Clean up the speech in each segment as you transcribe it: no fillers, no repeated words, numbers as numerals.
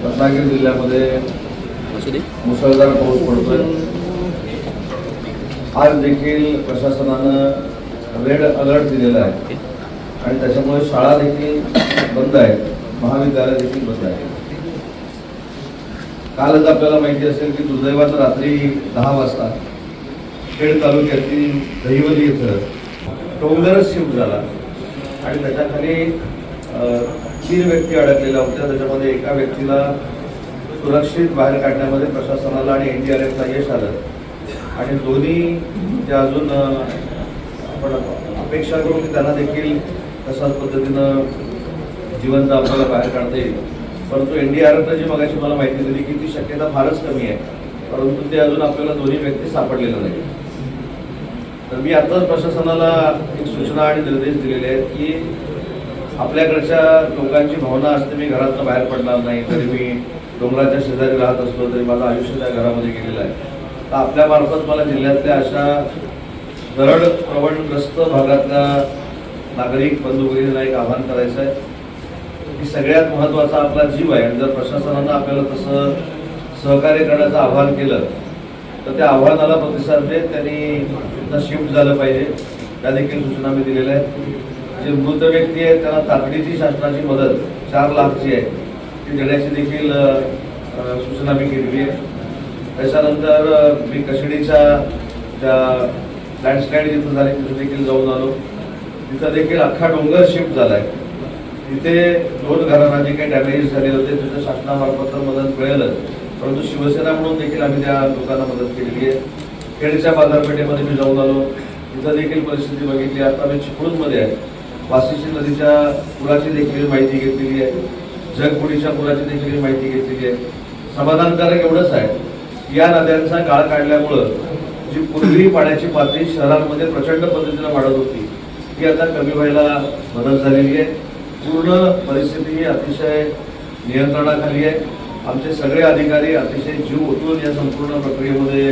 रत्नागिरी जिल्ह्यामध्ये मुसळधार पाऊस पडतोय। आज देखील प्रशासनानं रेड अलर्ट दिलेला आहे आणि त्याच्यामुळे शाळा देखील बंद आहेत, महाविद्यालय देखील बंद आहे। कालच आपल्याला माहिती असेल की दुर्दैवानं रात्री 10 वाजता खेड तालुक्यातील दहिवली इथं डोंगरच शिफ्ट झाला आणि त्याच्याखाली 3 व्यक्ती अडकलेल्या होत्या। त्याच्यामध्ये एका व्यक्तीला सुरक्षित बाहेर काढण्यामध्ये प्रशासनाला आणि NDRFला यश आलं आणि दोन्ही जे अजून आपण अपेक्षा करू की त्यांना देखील तशाच पद्धतीनं जिवंत आपल्याला बाहेर काढता येईल। परंतु NDRFनं जी मगाशी मला माहिती दिली की ती शक्यता फारच कमी आहे, परंतु ते अजून आपल्याला दोन्ही व्यक्ती सापडलेले नाही। तर मी आताच प्रशासनाला एक सूचना आणि निर्देश दिलेले आहेत की आपल्याकडच्या लोकांची भावना असते मी घरातून बाहेर पडणार नाही, तरी मी डोंगराच्या शेजारी राहत असलो तरी माझं आयुष्य त्या घरामध्ये गेलेलं आहे। तर आपल्यामार्फत मला जिल्ह्यातल्या अशा दरड प्रवणग्रस्त भागातल्या नागरिक बंधू भगिनींना एक आवाहन करायचं आहे की सगळ्यात महत्त्वाचा आपला जीव आहे आणि जर प्रशासनानं आपल्याला तसं सहकार्य करण्याचं आवाहन केलं तर त्या आव्हानाला प्रतिसाद देत त्यांनी शिफ्ट झालं पाहिजे, त्या देखील सूचना मी दिलेल्या आहेत। जे मृत व्यक्ती आहेत त्यांना तातडीची शासनाची मदत 4 लाखची आहे ती देण्याची देखील सूचना मी केलेली आहे। त्याच्यानंतर मी कशेडीच्या त्या लँडस्लाईड जिथं झाली तिथे देखील जाऊन आलो, तिथं देखील अख्खा डोंगर शिफ्ट झाला आहे। तिथे 2 घरांना जे काही डॅमेज झाले होते तिथं शासनामार्फत मदत मिळेलच, परंतु शिवसेना म्हणून देखील आम्ही त्या लोकांना मदत केलेली आहे। खेडच्या बाजारपेठेमध्ये मी जाऊन आलो, तिथं देखील परिस्थिती बघितली। आता मी चिपळूणमध्ये आहे, वाशिष्ठी नदीच्या पुराची देखील माहिती घेतलेली आहे, जगबुडीच्या पुराची देखील माहिती घेतलेली आहे। समाधानकारक एवढंच आहे या नद्यांचा गाळ काढल्यामुळं जी पूर्वी पाण्याची पातळी शहरांमध्ये प्रचंड पद्धतीनं वाढत होती ती आता कमी व्हायला मदत झालेली आहे। पूर्ण परिस्थिती ही अतिशय नियंत्रणाखाली आहे। आमचे सगळे अधिकारी अतिशय जीव ओतून या संपूर्ण प्रक्रियेमध्ये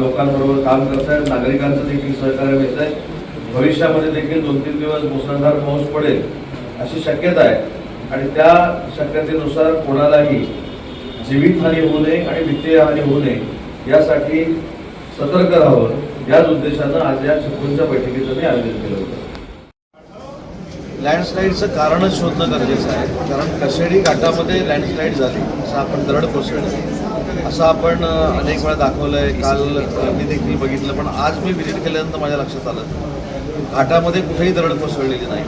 लोकांबरोबर काम करत आहेत, नागरिकांचं देखील सहकार्य मिळत आहे। भविष्यामध्ये देखील 2-3 दिवस मुसळधार पाऊस पडेल अशी शक्यता आहे आणि त्या शक्यतेनुसार कोणालाही जीवितहानी होऊ नये आणि वित्तीय हानी होऊ नये यासाठी सतर्क राहावं याच उद्देशानं आज या चिपळूणच्या बैठकीचं मी आयोजन केलं होतं। लँडस्लाईडचं कारणच शोधणं गरजेचं आहे, कारण कशेडी घाटामध्ये लँडस्लाईड झाली असं आपण दरड कोसळली असं आपण अनेक वेळा दाखवलं आहे। काल मी देखील बघितलं, पण आज मी व्हिजिट केल्यानंतर माझ्या लक्षात आलं घाटामध्ये कुठेही दरड कोसळलेली नाही।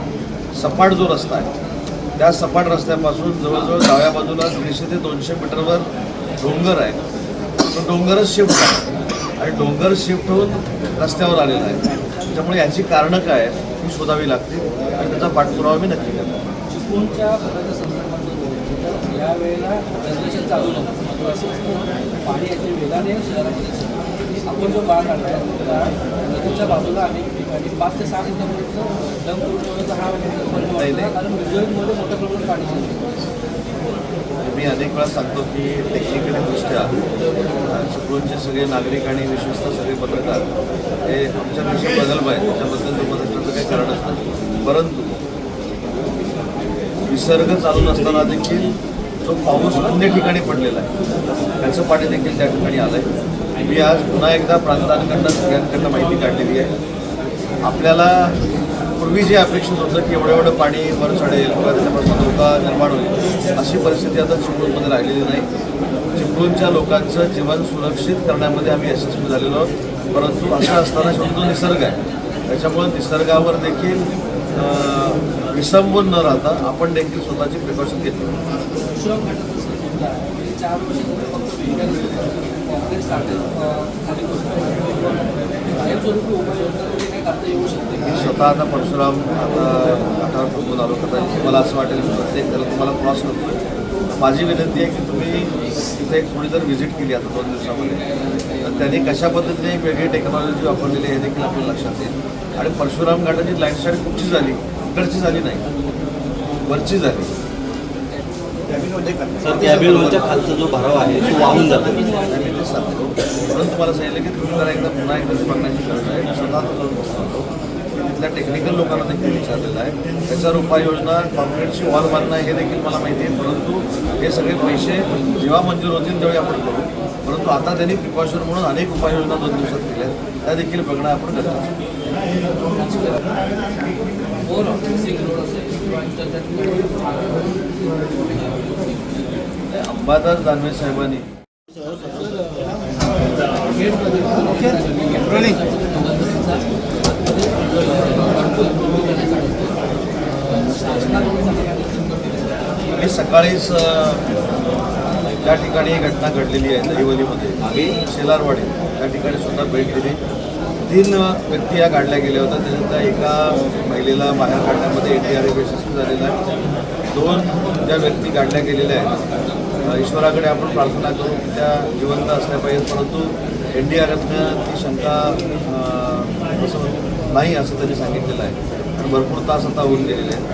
सपाट जो रस्ता आहे त्या सपाट रस्त्यापासून जवळजवळ डाव्या बाजूला 150 ते 200 मीटरवर डोंगर आहे, तो डोंगरच शिफ्ट आहे आणि डोंगर शिफ्ट होऊन रस्त्यावर आलेला आहे। त्यामुळे याची कारणं काय ही शोधावी लागतील आणि त्याचा पाठपुरावा मी नक्की करतो। चिपळूणच्या भागाच्या संदर्भात यावेळेला रेझोल्युशन चालू नव्हतं, पाणी याच्या वेगाने शहरामध्ये आपण जो भाग काढला त्या नदीच्या बाजूला अनेक ठिकाणी 5 ते 6 इंचापर्यंत डंप होण्याचा हा कारण विजुअलमध्ये मोठ्या प्रमाणात पाणी मी अनेक वेळा सांगतो की टेक्निकली दृष्ट्या चिपळूणचे सगळे नागरिक आणि विशेषतः सगळे पत्रकार हे आमच्या देशात प्रगल्भ आहेत, त्याच्याबद्दल तो मदत करण्याचं काही कारणच नाही। परंतु विसर्ग चालू नसताना देखील जो पाऊस अन्य ठिकाणी पडलेला आहे त्याचं पाणी देखील त्या ठिकाणी आलं आहे। मी आज पुन्हा एकदा प्रांतांकडनं सगळ्यांकडनं माहिती काढलेली आहे। आपल्याला पूर्वी जे अपेक्षित होतं की एवढं पाणी वर चढेल किंवा त्याच्यापासून धोका निर्माण होईल अशी परिस्थिती आता चिपळूणमध्ये राहिलेली नाही। चिपळूणच्या लोकांचं जीवन सुरक्षित करण्यामध्ये आम्ही यशस्वी झालेलो आहोत, परंतु असं असताना शेवटी तो निसर्ग आहे, त्याच्यामुळे निसर्गावर देखील विसंबून न राहता आपण देखील स्वतःची प्रिकॉशन घेतली। मी स्वतः आता परशुराम घाटावर पोहोचून आलो, कदाचित मला असं वाटेल की प्रत्येक त्याला तुम्हाला क्रॉस करतो। माझी विनंती आहे की तुम्ही तिथे एक थोडी जर व्हिजिट केली आता 2 दिवसामध्ये तर त्यांनी कशा पद्धतीने एक वेगळी टेक्नॉलॉजी वापरलेली आहे हे देखील आपल्याला लक्षात येईल। आणि परशुराम घाटाची लँडस्लाईड कुठची झाली, इकडची झाली नाही, वरची झाली। रोडच्या खालचा जो भराव आहे तो वाहून जातो। मी ते सांगतो, म्हणून तुम्हाला सांगितलं की तुम्ही जरा एकदा पुन्हा एकदा बघण्याची गरज आहे। स्वतः जाऊन बघतो तिथल्या टेक्निकल लोकांना देखील विचारलेलं आहे. त्याच्यावर उपाययोजना कॉन्क्रीटची वॉल बांधणं हे देखील मला माहिती आहे, परंतु हे सगळे पैसे जेव्हा मंजूर होतील त्यावेळी आपण करू. परंतु आता त्यांनी प्रिकॉशन म्हणून अनेक उपाययोजना 2 दिवसात केल्या आहेत, त्या देखील बघणं आपण गरजेचं आहे. अंबादास दानवे साहेबांनी मी सकाळीच ज्या ठिकाणी ही घटना घडलेली आहे दहिवलीमध्ये शेलारवाडी त्या ठिकाणी सुद्धा भेट दिली. 3 व्यक्ती या काढल्या गेल्या होत्या. त्याच्यातल्या एका महिलेला बाहेर काढण्यामध्ये NDRF यशस्वी झालेला आहे. 2 ज्या व्यक्ती काढल्या गेलेल्या आहेत, ईश्वराकडे आपण प्रार्थना करू की त्या जिवंत असल्या पाहिजेत, परंतु NDRFनं ती शंका असं नाही असं त्यांनी सांगितलेलं आहे. आणि भरपूर तास आता होऊन गेलेले आहेत.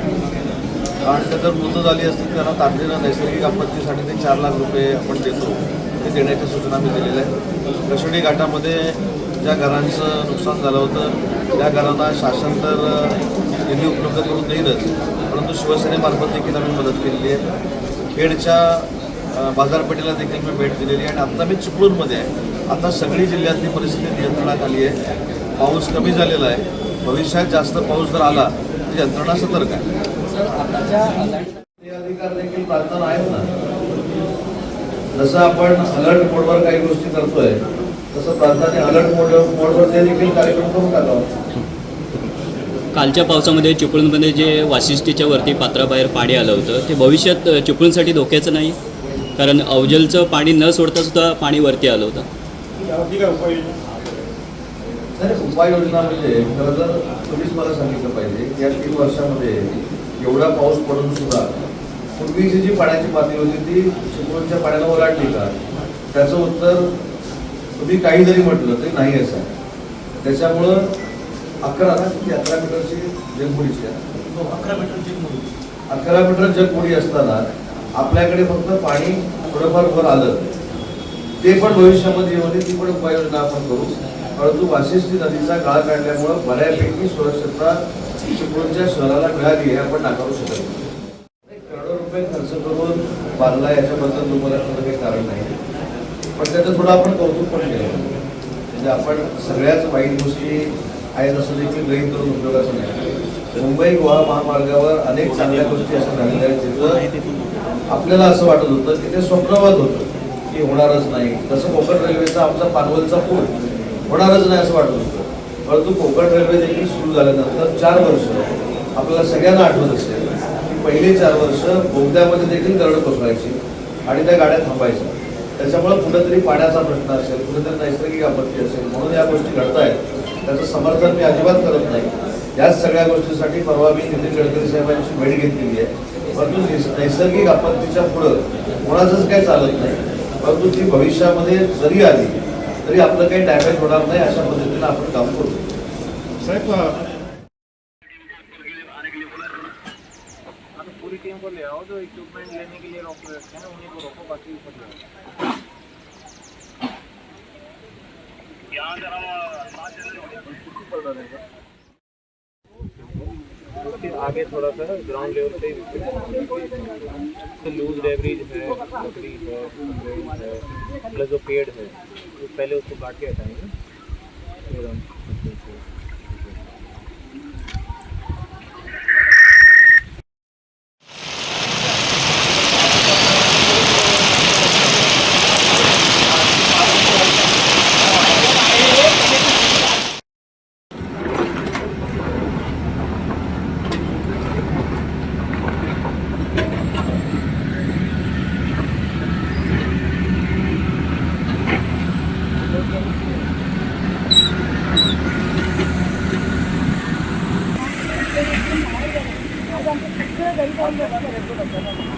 आणि त्या जर मृत झाली असतील त्यांना तातडीनं नैसर्गिक आपत्तीसाठी ते 4 लाख रुपये आपण देतो ते देण्याच्या सूचना मी दिलेल्या आहेत. कशेडी घाटामध्ये ज्या घरांचं नुकसान झालं होतं त्या घरांना शासन तर निधी उपलब्ध करून देईलच, परंतु शिवसेनेमार्फत देखील आम्ही मदत केलेली आहे. खेडच्या बाजारपेठेला देखील मी भेट दिलेली आहे. आणि आत्ता मी चिपळूणमध्ये आहे. आता सगळी जिल्ह्यातली परिस्थिती नियंत्रणात आली आहे. पाऊस कमी झालेला आहे. भविष्यात जास्त पाऊस जर आला तर यंत्रणा सतर्क आहे. ते अधिकार देखील प्रार्थना आहेत ना. जसं आपण अलर्ट मोडवर काही गोष्टी करतोय तसं प्रार्थना अलर्ट मोडवर ते देखील कार्यक्रम करून टाकावा. कालच्या पावसामध्ये चिपळूणमध्ये जे वाशिष्ठीच्या वरती पात्राबाहेर पाणी आलं होतं ते भविष्यात चिपळूणसाठी धोक्याचं नाही, कारण अवजलचं पाणी न सोडता सुद्धा पाणी वरती आलं होतं. उपाययोजना म्हणजे खरं तर तुम्हीच मला सांगितलं पाहिजे की या 3 वर्षामध्ये एवढा पाऊस पडून सुद्धा पूर्वीची जी पाण्याची पातळी होती ती चिपळूणच्या पाण्याला ओलांडली का? त्याचं उत्तर तुम्ही काही जरी म्हटलं तरी नाही असं. त्याच्यामुळं 11 मीटरची जगबुडीची 11 मीटर जगबुडी असताना आपल्याकडे फक्त पाणी थोडंफार वर आलं ते पण भविष्यामध्ये होते, ती पण उपाययोजना आपण करू. परंतु वाशिष्ठी नदीचा गाळ काढल्यामुळं बऱ्यापैकी सुरक्षितता चिपळूणच्या शहराला मिळाली हे आपण नाकारू शकत नाही. करोडो रुपये खर्च करून बांधला याच्याबद्दल तुम्हाला काही कारण नाही, पण त्याचं थोडं आपण कौतुक पण केलं. म्हणजे आपण सगळ्याच वाईट गोष्टी आहेत असं देखील गृहीत करून उपयोगाचं नाही. मुंबई गोवा महामार्गावर अनेक चांगल्या गोष्टी अशा झालेल्या आहेत जिथं आपल्याला असं वाटत होतं की ते स्वप्नवत होतं की होणारच नाही. तसं कोकण रेल्वेचा आमचा पानवलचा पूल होणारच नाही असं वाटत होतं, परंतु कोकण रेल्वे देखील सुरू झाल्यानंतर 4 वर्ष आपल्याला सगळ्यांना आठवत असेल की पहिले 4 वर्ष बोगद्यामध्ये देखील दरड कोसळायची आणि त्या गाड्या थांबायच्या. त्याच्यामुळं कुठेतरी पाण्याचा प्रश्न असेल, कुठेतरी नैसर्गिक आपत्ती असेल म्हणून या गोष्टी घडतायत. त्याचं समर्थन मी अजिबात करत नाही. याच सगळ्या गोष्टीसाठी परवा मी नितीन गडकरी साहेबांची भेट घेतलेली आहे. परंतु नैसर्गिक आपत्तीच्या पुढं कोणाचंच काही चालत नाही, परंतु ती भविष्यामध्ये जरी आली तरी आपलं काही डॅमेज होणार नाही अशा पद्धतीनं आपण काम करू. साहेब पूरी टीम को ले आओ, जो इक्विपमेंट लेने के लिए रोक रखे हैं उन्हीं को रोको, बाकी ऊपर ले आओ. फिर आगे थोड़ा सा ग्राउंड लेवल पे तो लूज डेब्रीज है, लकड़ी है, प्लस जो पेड़ है तो पहले उसको काट के हटाएंगे. फिर हम आज आमचं सगळं घरी जाऊन बघा.